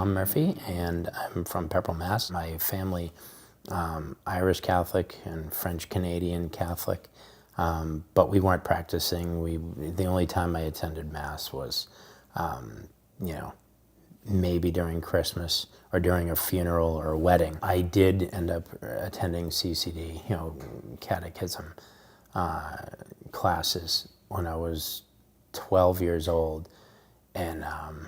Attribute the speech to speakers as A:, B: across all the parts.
A: Tom Murphy, and I'm from Pepperell, Mass. My family, Irish Catholic and French Canadian Catholic, but we weren't practicing. The only time I attended Mass was, you know, maybe during Christmas or during a funeral or a wedding. I did end up attending CCD, you know, catechism classes when I was 12 years old, and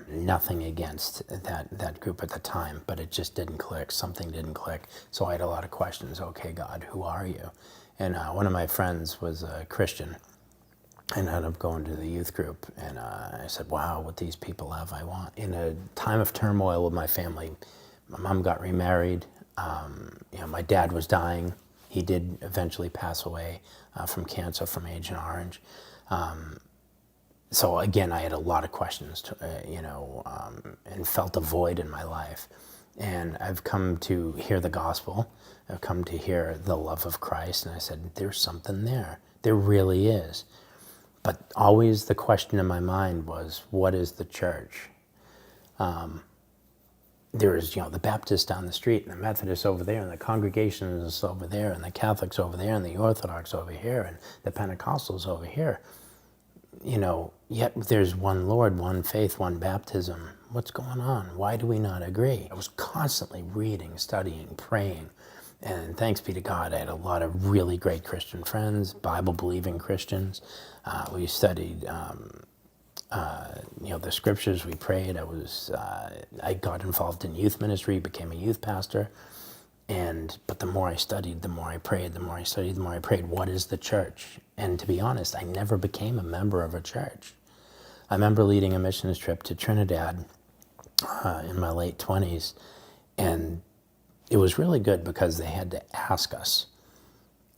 A: nothing against that group at the time, but it just didn't click. Something didn't click. So I had a lot of questions. Okay, God, who are you? And one of my friends was a Christian, and I ended up going to the youth group, and I said, wow, what these people have, I want. In a time of turmoil with my family, my mom got remarried. You know, my dad was dying. He did eventually pass away from cancer from Agent Orange. So again, I had a lot of questions, you know, and felt a void in my life. And I've come to hear the gospel. I've come to hear the love of Christ, and I said, there's something there. There really is. But always the question in my mind was, what is the church? There is, you know, the Baptist down the street, and the Methodist over there, and the Congregationalists over there, and the Catholics over there, and the Orthodox over here, and the Pentecostals over here. You know, yet there's one Lord, one faith, one baptism. What's going on? Why do we not agree? I was constantly reading, studying, praying, and thanks be to God, I had a lot of really great Christian friends, Bible-believing Christians. We studied, you know, the scriptures. We prayed. I got involved in youth ministry, became a youth pastor, but the more I studied, the more I prayed. The more I studied, the more I prayed. What is the church? And to be honest, I never became a member of a church. I remember leading a missions trip to Trinidad in my late 20s, and it was really good because they had to ask us.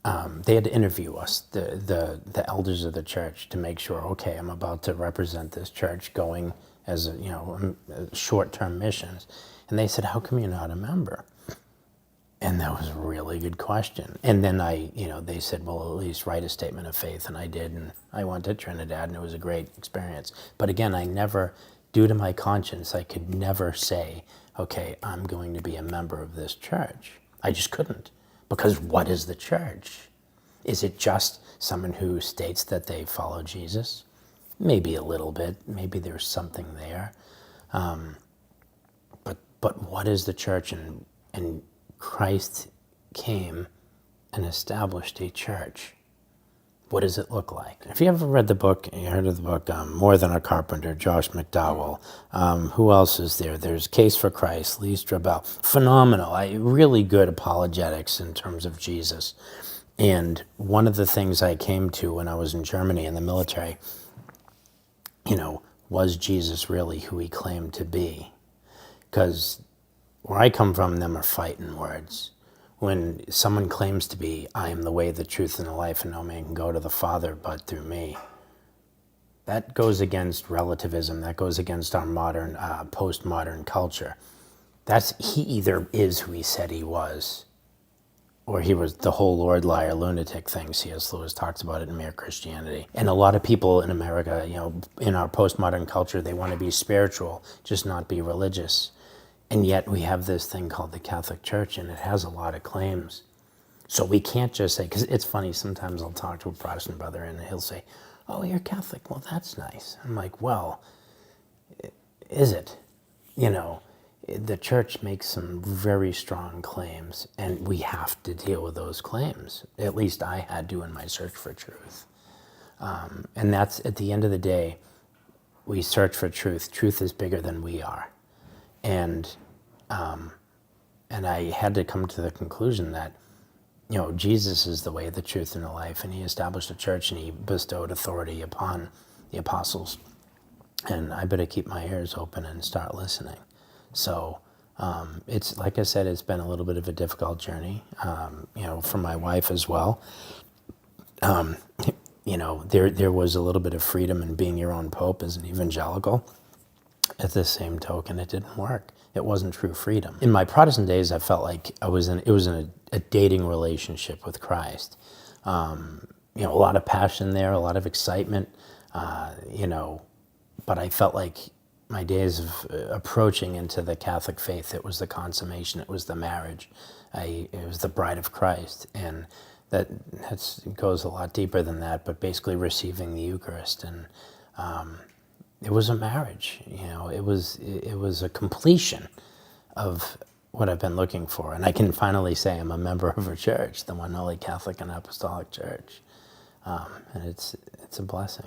A: They had to interview us, the elders of the church, to make sure, okay, I'm about to represent this church going as a, you know, short-term missions. And they said, how come you're not a member? And that was a really good question. And then you know, they said, well, at least write a statement of faith. And I did, and I went to Trinidad, and it was a great experience. But again, I never, due to my conscience, I could never say, okay, I'm going to be a member of this church. I just couldn't. Because what is the church? Is it just someone who states that they follow Jesus? Maybe a little bit. Maybe there's something there. But what is the church? And Christ came and established a church. What does it look like? If you ever read the book, you heard of the book, More Than a Carpenter, Josh McDowell. Who else is there? There's Case for Christ, Lee Strobel. Phenomenal, really good apologetics in terms of Jesus. And one of the things I came to when I was in Germany in the military, you know, was Jesus really who he claimed to be? Because where I come from, them are fighting words. When someone claims to be, I am the way, the truth, and the life, and no man can go to the Father but through me, that goes against relativism. That goes against our modern, postmodern culture. He either is who he said he was, or he was the whole Lord, liar, lunatic thing. C.S. Lewis talks about it in Mere Christianity. And a lot of people in America, you know, in our postmodern culture, they want to be spiritual, just not be religious. And yet we have this thing called the Catholic Church, and it has a lot of claims. So we can't just say, because it's funny, sometimes I'll talk to a Protestant brother and he'll say, oh, you're Catholic, well, that's nice. I'm like, well, is it? You know, the church makes some very strong claims, and we have to deal with those claims. At least I had to in my search for truth. And that's, at the end of the day, we search for truth. Truth is bigger than we are. And I had to come to the conclusion that, you know, Jesus is the way, the truth, and the life, and he established a church, and he bestowed authority upon the apostles. And I better keep my ears open and start listening. So it's, like I said, it's been a little bit of a difficult journey, you know, for my wife as well. You know, there was a little bit of freedom in being your own pope as an evangelical. At the same token, it didn't work. It wasn't true freedom. In my Protestant days, I felt like it was in a dating relationship with Christ. You know, a lot of passion there, a lot of excitement, you know, but I felt like my days of approaching into the Catholic faith, it was the consummation, it was the marriage, it was the bride of Christ, and it goes a lot deeper than that, but basically receiving the Eucharist, and it was a marriage, it was a completion of what I've been looking for, and I can finally say I'm a member of a church, the one holy Catholic and Apostolic Church, and it's a blessing.